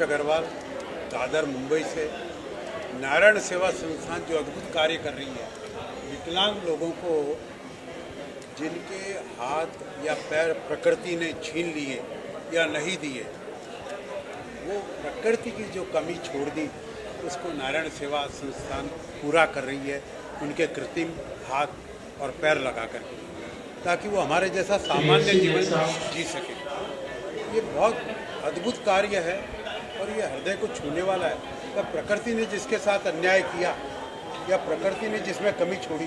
आदर्श अग्रवाल, दादर मुंबई से। नारायण सेवा संस्थान जो अद्भुत कार्य कर रही है, विकलांग लोगों को जिनके हाथ या पैर प्रकृति ने छीन लिए या नहीं दिए, वो प्रकृति की जो कमी छोड़ दी, उसको नारायण सेवा संस्थान पूरा कर रही है उनके कृत्रिम हाथ और पैर लगा कर, ताकि वो हमारे जैसा सामान्य जीवन जी सके। ये बहुत अद्भुत कार्य है और ये हृदय को छूने वाला है। तो प्रकृति ने जिसके साथ अन्याय किया या प्रकृति ने जिसमें कमी छोड़ी,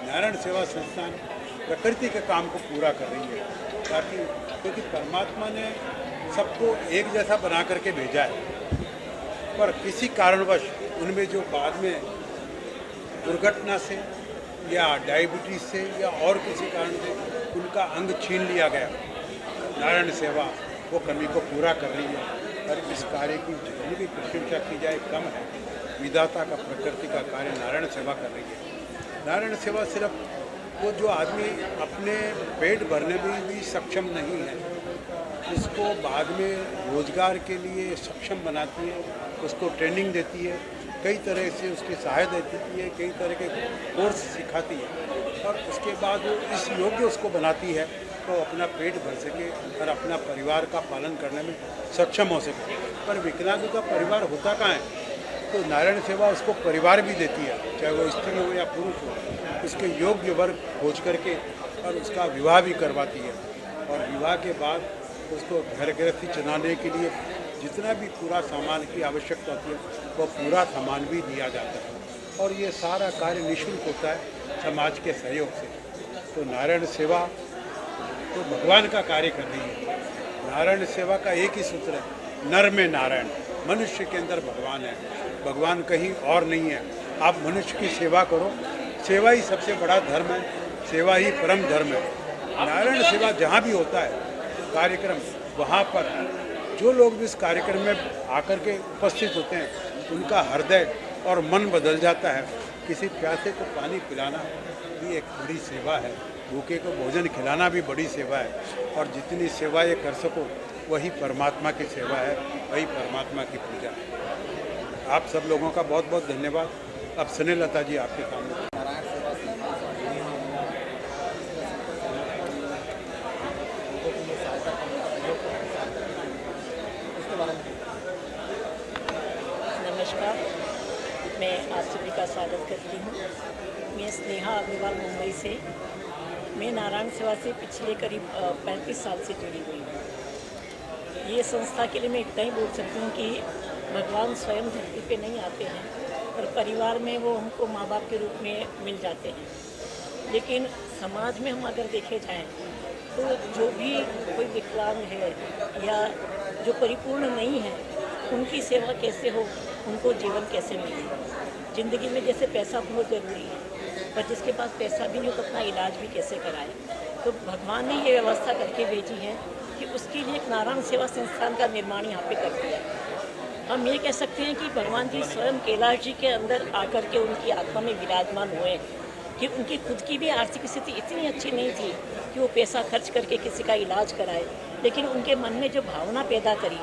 नारायण सेवा संस्थान प्रकृति के काम को पूरा कर रही है, ताकि क्योंकि परमात्मा ने सबको एक जैसा बना करके भेजा है, पर किसी कारणवश उनमें जो बाद में दुर्घटना से या डायबिटीज से या और किसी कारण से उनका अंग छीन लिया गया, नारायण सेवा वो कमी को पूरा कर रही है। और इस कार्य की जितनी भी प्रशंसा की जाए कम है। विधाता का, प्रकृति का कार्य नारायण सेवा कर रही है। नारायण सेवा सिर्फ वो जो आदमी अपने पेट भरने में भी सक्षम नहीं है, उसको बाद में रोजगार के लिए सक्षम बनाती है, उसको ट्रेनिंग देती है, कई तरह से उसकी सहायता देती है, कई तरह के कोर्स सिखाती है, और उसके बाद वो इस योग्य उसको बनाती है तो अपना पेट भर सके और अपना परिवार का पालन करने में सक्षम हो सके। पर विकलांग का परिवार होता कहाँ है? तो नारायण सेवा उसको परिवार भी देती है, चाहे वो स्त्री हो या पुरुष हो, उसके योग्य वर्ग खोज करके और उसका विवाह भी करवाती है, और विवाह के बाद उसको घर गृहस्थी चलाने के लिए जितना भी पूरा सामान की आवश्यकता होती है वो पूरा सामान भी दिया जाता है, और ये सारा कार्य निःशुल्क होता है समाज के सहयोग से। तो नारायण सेवा तो भगवान का कार्य कर रही है। नारायण सेवा का एक ही सूत्र है, नर में नारायण, मनुष्य के अंदर भगवान है, भगवान कहीं और नहीं है। आप मनुष्य की सेवा करो, सेवा ही सबसे बड़ा धर्म है, सेवा ही परम धर्म है। नारायण सेवा जहाँ भी होता है कार्यक्रम, वहाँ पर जो लोग भी इस कार्यक्रम में आकर के उपस्थित होते हैं, उनका हृदय और मन बदल जाता है। किसी प्यासे को पानी पिलाना भी एक बड़ी सेवा है, भूखे को भोजन खिलाना भी बड़ी सेवा है, और जितनी सेवा ये कर सको वही परमात्मा की सेवा है, वही परमात्मा की पूजा है। आप सब लोगों का बहुत बहुत धन्यवाद। अब स्नेहलता जी आपके सामने। नमस्कार, मैं आप सभी का स्वागत करती हूँ। मैं स्नेहा अग्रवाल मुंबई से। मैं नारायण सेवा से पिछले करीब 35 साल से जुड़ी हुई हूँ। ये संस्था के लिए मैं इतना ही बोल सकती हूँ कि भगवान स्वयं धरती पे नहीं आते हैं, और परिवार में वो हमको माँ बाप के रूप में मिल जाते हैं। लेकिन समाज में हम अगर देखे जाएँ तो जो भी कोई विकलांग है या जो परिपूर्ण नहीं है, उनकी सेवा कैसे हो, उनको जीवन कैसे मिले। ज़िंदगी में जैसे पैसा बहुत ज़रूरी है, पर जिसके पास पैसा भी नहीं हो तो अपना इलाज भी कैसे कराए। तो भगवान ने ये व्यवस्था करके भेजी है कि उसके लिए एक नारायण सेवा संस्थान का निर्माण यहाँ पे कर दिया है। हम ये कह सकते हैं कि भगवान जी स्वयं कैलाश जी के अंदर आकर के उनकी आत्मा में विराजमान हुए कि उनकी खुद की भी आर्थिक स्थिति इतनी अच्छी नहीं थी कि वो पैसा खर्च करके किसी का इलाज कराए, लेकिन उनके मन में जो भावना पैदा करी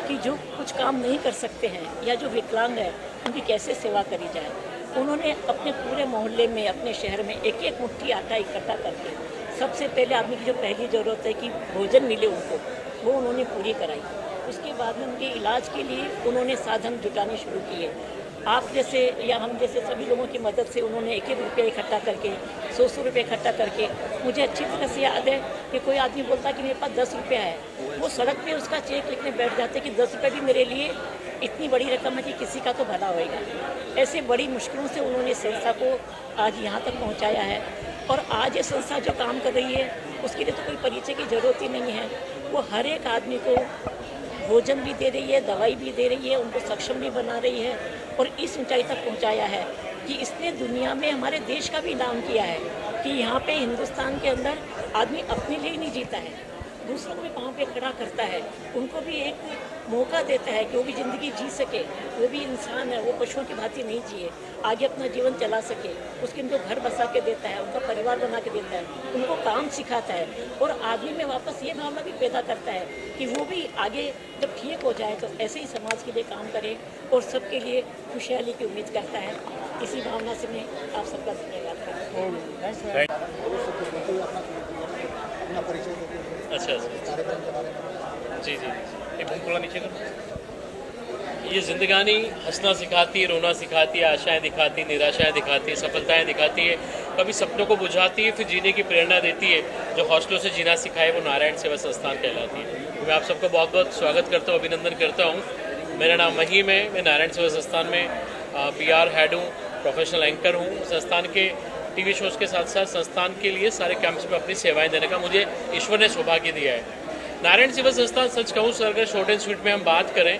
कि जो कुछ काम नहीं कर सकते हैं या जो विकलांग है उनकी कैसे सेवा करी जाए, उन्होंने अपने पूरे मोहल्ले में, अपने शहर में एक एक मुट्ठी आटा इकट्ठा करके सबसे पहले आदमी की जो पहली ज़रूरत है कि भोजन मिले उनको, वो उन्होंने पूरी कराई। उसके बाद में उनके इलाज के लिए उन्होंने साधन जुटाने शुरू किए। आप जैसे या हम जैसे सभी लोगों की मदद से उन्होंने एक एक रुपये इकट्ठा करके, 100 रुपये इकट्ठा करके, मुझे अच्छी तरह से याद है कि कोई आदमी बोलता कि मेरे पास 10 रुपये है, वो सड़क पे उसका चेक लिखने बैठ जाते कि 10 रुपये भी मेरे लिए इतनी बड़ी रकम है कि किसी का तो भला होएगा। ऐसे बड़ी मुश्किलों से उन्होंने संस्था को आज यहाँ तक पहुँचाया है, और आज ये संस्था जो काम कर रही है उसके लिए तो कोई परिचय की ज़रूरत ही नहीं है। वो हर एक आदमी को भोजन भी दे रही है, दवाई भी दे रही है, उनको सक्षम भी बना रही है, और इस ऊंचाई तक पहुंचाया है कि इसने दुनिया में हमारे देश का भी नाम किया है कि यहाँ पे हिंदुस्तान के अंदर आदमी अपने लिए नहीं जीता है, दूसरों को भी पाँव पे खड़ा करता है, उनको भी एक मौका देता है कि वो भी ज़िंदगी जी सके, वो भी इंसान है, वो पशुओं की भांति नहीं जिए, आगे अपना जीवन चला सके। उसके उनको घर बसा के देता है, उनका परिवार बना के देता है, उनको काम सिखाता है और आदमी में वापस ये भावना भी पैदा करता है कि वो भी आगे जब ठीक हो जाए तो ऐसे ही समाज के लिए काम करे और सबके लिए खुशहाली की उम्मीद करता है। इसी भावना से मैं आप सबका धन्यवाद करता हूँ। अच्छा जी जी थोड़ा नीचे करो। ये ज़िंदगानी हंसना सिखाती है, रोना सिखाती है, आशाएं दिखाती है, निराशाएं दिखाती है, सफलताएं दिखाती है, कभी सपनों को बुझाती है, फिर जीने की प्रेरणा देती है। जो हौसलों से जीना सिखाए वो नारायण सेवा संस्थान कहलाती है। मैं आप सबका बहुत बहुत स्वागत करता हूँ, अभिनंदन करता हूँ। मेरा नाम महीम है, मैं नारायण सेवा संस्थान में PR हेड हूँ, प्रोफेशनल एंकर हूँ। संस्थान के TV शोज़ के साथ साथ संस्थान के लिए सारे कैंप्स में अपनी सेवाएं देने का मुझे ईश्वर ने सौभाग्य दिया है। नारायण सेवा संस्थान, सच कहूँ सर, अगर शॉर्ट एंड स्वीट में हम बात करें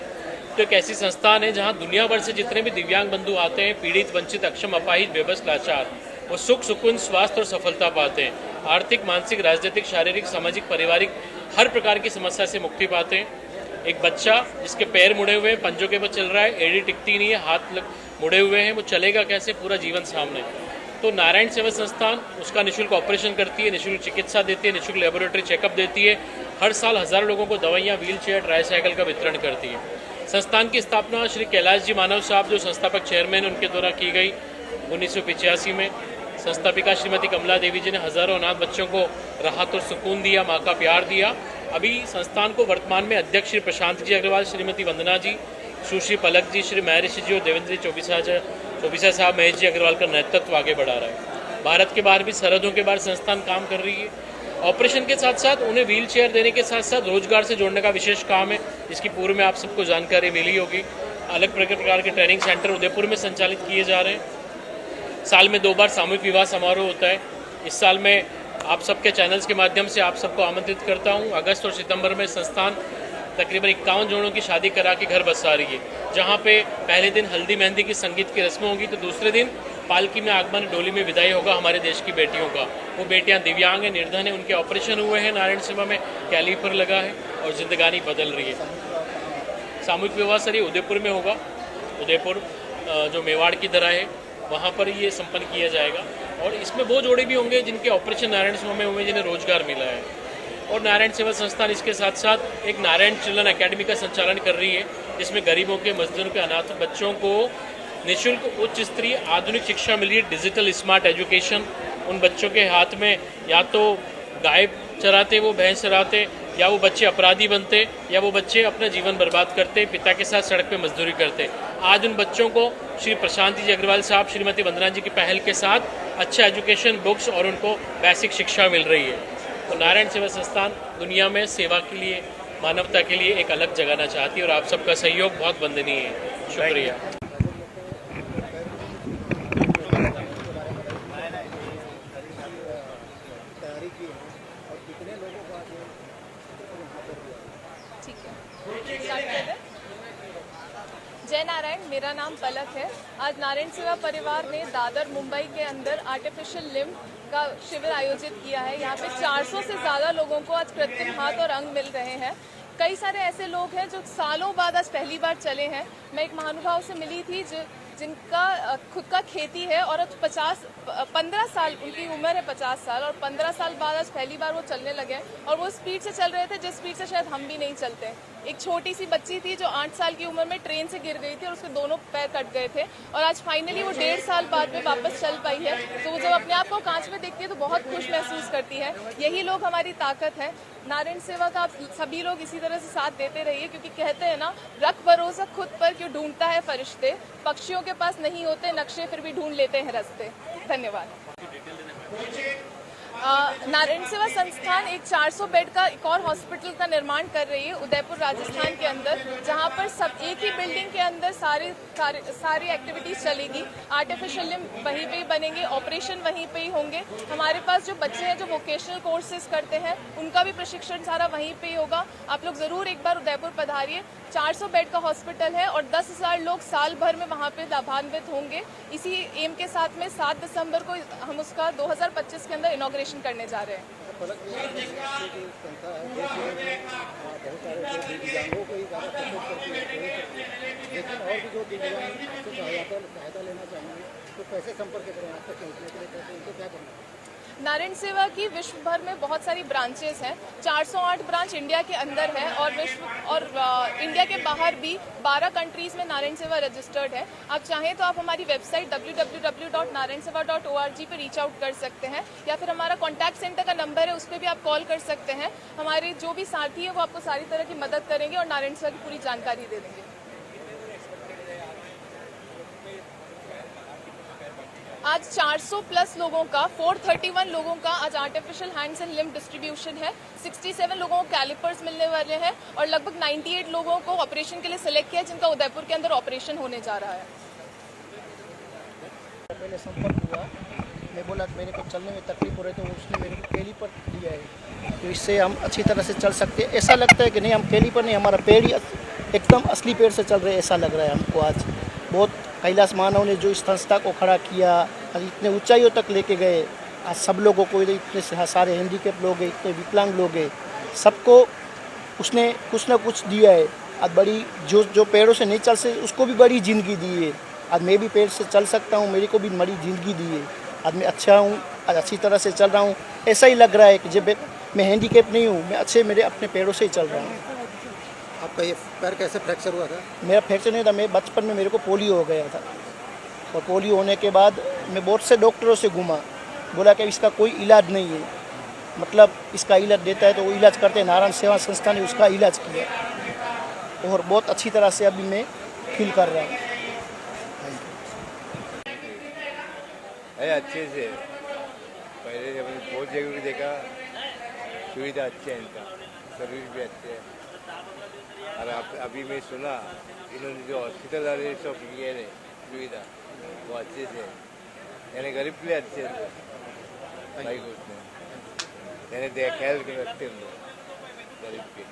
तो एक ऐसी संस्थान है जहाँ दुनिया भर से जितने भी दिव्यांग बंधु आते हैं, पीड़ित, वंचित, अक्षम, अपाहिज, बेबस, लाचार, वो सुख, सुकून, स्वास्थ्य और सफलता पाते हैं। आर्थिक, मानसिक, राजनीतिक, शारीरिक, सामाजिक, पारिवारिक हर प्रकार की समस्या से मुक्ति पाते हैं। एक बच्चा जिसके पैर मुड़े हुए हैं, पंजों के ऊपर चल रहा है, एड़ी टिकती नहीं है, हाथ मुड़े हुए हैं, वो चलेगा कैसे, पूरा जीवन सामने। तो नारायण सेवा संस्थान उसका निःशुल्क ऑपरेशन करती है, निःशुल्क चिकित्सा देती है, निःशुल्क लेबोरेटरी चेकअप देती है। हर साल हज़ारों लोगों को दवाइयाँ, व्हील चेयर, ट्राईसाइकिल का वितरण करती है। संस्थान की स्थापना श्री कैलाश जी मानव साहब, जो संस्थापक चेयरमैन, उनके द्वारा की गई 1985 में। संस्थापिका श्रीमती कमला देवी जी ने हज़ारों अनाथ बच्चों को राहत और सुकून दिया, माँ का प्यार दिया। अभी संस्थान को वर्तमान में अध्यक्ष श्री प्रशांत जी अग्रवाल, श्रीमती वंदना जी, सुश्री पलक जी, श्री महर्षि जी और देवेंद्र जी चौबीसा साहब, महेश जी अग्रवाल का नेतृत्व आगे बढ़ा रहा है। भारत के बाहर भी, सरहदों के बाहर संस्थान काम कर रही है। ऑपरेशन के साथ साथ उन्हें व्हील चेयर देने के साथ साथ रोजगार से जोड़ने का विशेष काम है, जिसकी पूर्व में आप सबको जानकारी मिली होगी। अलग प्रकार के ट्रेनिंग सेंटर उदयपुर में संचालित किए जा रहे हैं। साल में 2 बार सामूहिक विवाह समारोह होता है। इस साल में आप सबके चैनल्स के माध्यम से आप सबको आमंत्रित करता हूँ। अगस्त और सितंबर में संस्थान तकरीबन 51 जोड़ों की शादी करा के घर बसा रही है, जहाँ पे पहले दिन हल्दी मेहंदी की संगीत की रस्में होंगी, तो दूसरे दिन पालकी में आगमन, डोली में विदाई होगा हमारे देश की बेटियों का। वो बेटियां दिव्यांग हैं, निर्धन हैं, उनके ऑपरेशन हुए हैं, नारायण सेवा में कैलीपर लगा है और जिंदगानी बदल रही है। सामूहिक विवाह सर ये उदयपुर में होगा। उदयपुर जो मेवाड़ की तरह है, वहाँ पर ये संपन्न किया जाएगा। और इसमें वो जोड़े भी होंगे जिनके ऑपरेशन नारायण सेवा में हुए, जिन्हें रोजगार मिला है। और नारायण सेवा संस्थान इसके साथ साथ एक नारायण चिल्ड्रन एकेडमी का संचालन कर रही है, जिसमें गरीबों के, मजदूरों के, अनाथ बच्चों को निःशुल्क उच्च स्तरीय आधुनिक शिक्षा मिली है, डिजिटल स्मार्ट एजुकेशन। उन बच्चों के हाथ में या तो गाय चराते, वो भैंस चराते, या वो बच्चे अपराधी बनते, या वो बच्चे अपना जीवन बर्बाद करते, पिता के साथ सड़क पे मजदूरी करते। आज उन बच्चों को श्री प्रशांत जी अग्रवाल साहब, श्रीमती वंदना जी की पहल के साथ अच्छा एजुकेशन, बुक्स और उनको बेसिक शिक्षा मिल रही है। तो नारायण सेवा संस्थान दुनिया में सेवा के लिए, मानवता के लिए एक अलग जगाना चाहती है और आप सबका सहयोग बहुत वंदनीय है। शुक्रिया। जय नारायण, मेरा नाम पलक है। आज नारायण सेवा परिवार ने दादर मुंबई के अंदर आर्टिफिशियल लिम्ब का शिविर आयोजित किया है। यहाँ पे 400 से ज़्यादा लोगों को आज कृत्रिम हाथ और अंग मिल रहे हैं। कई सारे ऐसे लोग हैं जो सालों बाद आज पहली बार चले हैं। मैं एक महानुभाव से मिली थी जिनका खुद का खेती है और 15 साल उनकी उम्र है, 50 साल, और 15 साल बाद आज पहली बार वो चलने लगे और वो स्पीड से चल रहे थे जिस स्पीड से शायद हम भी नहीं चलते। एक छोटी सी बच्ची थी जो 8 साल की उम्र में ट्रेन से गिर गई थी और उसके दोनों पैर कट गए थे और आज फाइनली वो 1.5 साल बाद में वापस चल पाई है। तो वो जब अपने आप को कांच में देखती है तो बहुत खुश महसूस करती है। यही लोग हमारी ताकत है। नारायण सेवा का आप सभी लोग इसी तरह से साथ देते रहिए, क्योंकि कहते हैं ना, रख भरोसा खुद पर क्यों ढूंढता है फरिश्ते, पक्षियों के पास नहीं होते नक्शे फिर भी ढूंढ लेते हैं रास्ते। धन्यवाद। नारायण सेवा संस्थान एक 400 बेड का एक और हॉस्पिटल का निर्माण कर रही है उदयपुर राजस्थान के अंदर, जहां पर सब एक ही बिल्डिंग के अंदर सारी एक्टिविटीज़ चलेगी। आर्टिफिशियल लिम्ब वहीं पे ही बनेंगे, ऑपरेशन वहीं पे ही होंगे। हमारे पास जो बच्चे हैं जो वोकेशनल कोर्सेज करते हैं उनका भी प्रशिक्षण सारा वहीं पे ही होगा। आप लोग ज़रूर एक बार उदयपुर पधारिए। 400 बेड का हॉस्पिटल है और 10,000 लोग साल भर में वहाँ पे लाभान्वित होंगे। इसी एम के साथ में 7 दिसंबर को हम उसका 2025 के अंदर इनॉग्रेशन करने जा रहे हैं। फलक ये जो संस्था है देश विदेश में बहुत सारे जो दिव्यांगों को ही ज़्यादा सपोर्ट करती है, लेकिन और भी जो दिव्यांग आपसे सहायता लेना चाहेंगे तो कैसे संपर्क करें आप तक पहुँचने के लिए, कैसे उनको क्या करना है? नारायण सेवा की विश्व भर में बहुत सारी ब्रांचेस हैं। 408 ब्रांच इंडिया के अंदर है और इंडिया के बाहर भी 12 कंट्रीज़ में नारायण सेवा रजिस्टर्ड है। आप चाहें तो आप हमारी वेबसाइट www.narayanseva.org पर रीच आउट कर सकते हैं, या फिर हमारा कॉन्टैक्ट सेंटर का नंबर है, उस पर भी आप कॉल कर सकते हैं। हमारे जो भी साथी है वो आपको सारी तरह की मदद करेंगे और नारायण सेवा की पूरी जानकारी दे देंगे। आज 400 प्लस लोगों का, 431 लोगों का आज artificial hands and limb distribution है। 67 लोगों को कैलिपर्स मिलने वाले हैं और लगभग 98 लोगों को ऑपरेशन के लिए सिलेक्ट किया, जिनका उदयपुर के अंदर ऑपरेशन होने जा रहा है। पहले संपर्क हुआ, मैं बोला कि मेरे को चलने में तकलीफ हो रही, तो उसने मेरे को कैलीपर दिया है, तो इससे हम अच्छी तरह से चल सकते हैं। ऐसा लगता है कि नहीं, हम कैलीपर नहीं, हमारा पेड़ ही एकदम असली पेड़ से चल रहे हैं, ऐसा लग रहा है हमको। आज बहुत कैलाश मानव ने जो इस संस्था को खड़ा किया और इतने ऊंचाइयों तक लेके गए, आज सब लोगों को, इतने सारे हैंडीकैप लोग हैं, इतने विकलांग लोग हैं, सबको उसने कुछ ना कुछ दिया है। आज बड़ी जो पेड़ों से नहीं चल सकते उसको भी बड़ी ज़िंदगी दी है। आज मैं भी पेड़ से चल सकता हूँ, मेरे को भी बड़ी ज़िंदगी दी है। आज मैं अच्छा हूँ, आज अच्छी तरह से चल रहा हूँ। ऐसा ही लग रहा है कि जब मैं हैंडीकैप नहीं हूँ, मैं अच्छे मेरे अपने पैरों से ही चल रहा हूँ। आपका ये पैर कैसे फ्रैक्चर हुआ था? मेरा फ्रैक्चर नहीं था, मैं बचपन में मेरे को पोलियो हो गया था, और पोलियो होने के बाद मैं बहुत से डॉक्टरों से घूमा, बोला कि इसका कोई इलाज नहीं है, मतलब इसका इलाज देता है तो वो इलाज करते हैं। नारायण सेवा संस्था ने उसका इलाज किया और बहुत अच्छी तरह से अभी मैं फील कर रहा हूँ। अच्छे से पहले जब बहुत जगह भी देखा, सुविधा अच्छी है, इनका सर्विस भी अच्छे है। और अभी मैं सुना इन्होंने जो हॉस्पिटल वाले सब किए हैं सुविधा, वो अच्छे से, यानी गरीब के लिए अच्छे हैं भाई को, उसने यानी ख्याल के रखते हैं गरीब के।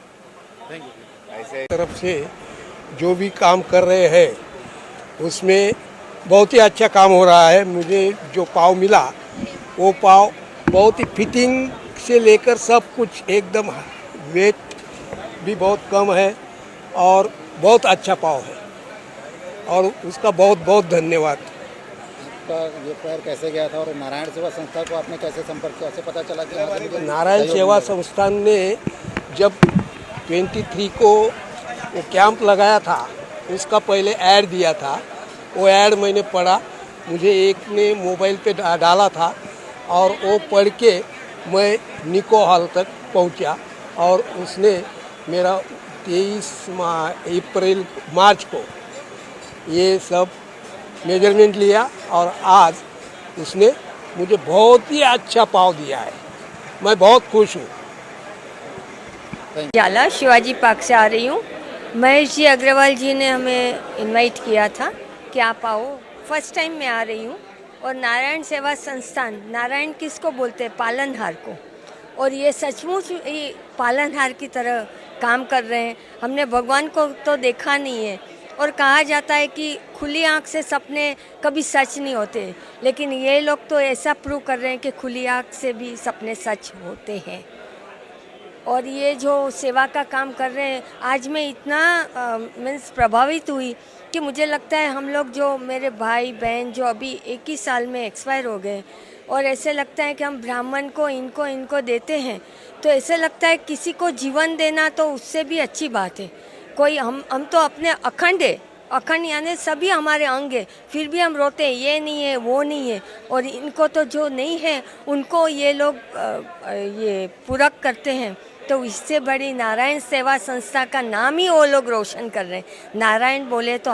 Thank you. ऐसे तरफ से जो भी काम कर रहे हैं उसमें बहुत ही अच्छा काम हो रहा है। मुझे जो पाव मिला वो पाव बहुत ही फिटिंग से लेकर सब कुछ एकदम, वेट भी बहुत कम है और बहुत अच्छा पाव है, और उसका बहुत बहुत धन्यवाद। आपका ये पैर कैसे गया था और नारायण सेवा संस्था को आपने कैसे संपर्क किया, कैसे पता चला कि नारायण सेवा संस्थान ने जब 23 को वो कैंप लगाया था, उसका पहले ऐड दिया था, वो ऐड मैंने पढ़ा, मुझे एक ने मोबाइल पे डाला था और वो पढ़ के मैं निको हॉल तक पहुंचा, और उसने मेरा 23 मार्च को ये सब मेजरमेंट लिया और आज उसने मुझे बहुत ही अच्छा पाव दिया है। मैं बहुत खुश हूँ। जाला शिवाजी पार्क से आ रही हूँ। महेश जी अग्रवाल जी ने हमें इनवाइट किया था कि आप आओ। फर्स्ट टाइम मैं आ रही हूँ। और नारायण सेवा संस्थान, नारायण किसको बोलते हैं? पालनहार को। और ये सचमुच ये पालनहार की तरह काम कर रहे हैं। हमने भगवान को तो देखा नहीं है, और कहा जाता है कि खुली आंख से सपने कभी सच नहीं होते, लेकिन ये लोग तो ऐसा प्रूव कर रहे हैं कि खुली आंख से भी सपने सच होते हैं। और ये जो सेवा का काम कर रहे हैं, आज मैं इतना मीन्स प्रभावित हुई कि मुझे लगता है हम लोग, जो मेरे भाई बहन जो अभी 21 साल में एक्सपायर हो गए, और ऐसे लगता है कि हम ब्राह्मण को इनको देते हैं, तो ऐसे लगता है किसी को जीवन देना तो उससे भी अच्छी बात है। कोई हम तो अपने अखंड है, अखंड यानी सभी हमारे अंग है, फिर भी हम रोते हैं ये नहीं है वो नहीं है, और इनको तो जो नहीं है उनको ये लोग ये पूरक करते हैं। तो इससे बड़ी नारायण सेवा संस्था का नाम ही वो लोग रोशन कर रहे हैं। नारायण बोले तो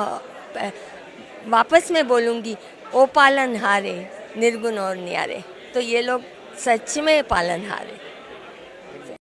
वापस मैं बोलूँगी, ओ पालनहारे निर्गुण और न्यारे, तो ये लोग सच में पालनहार है।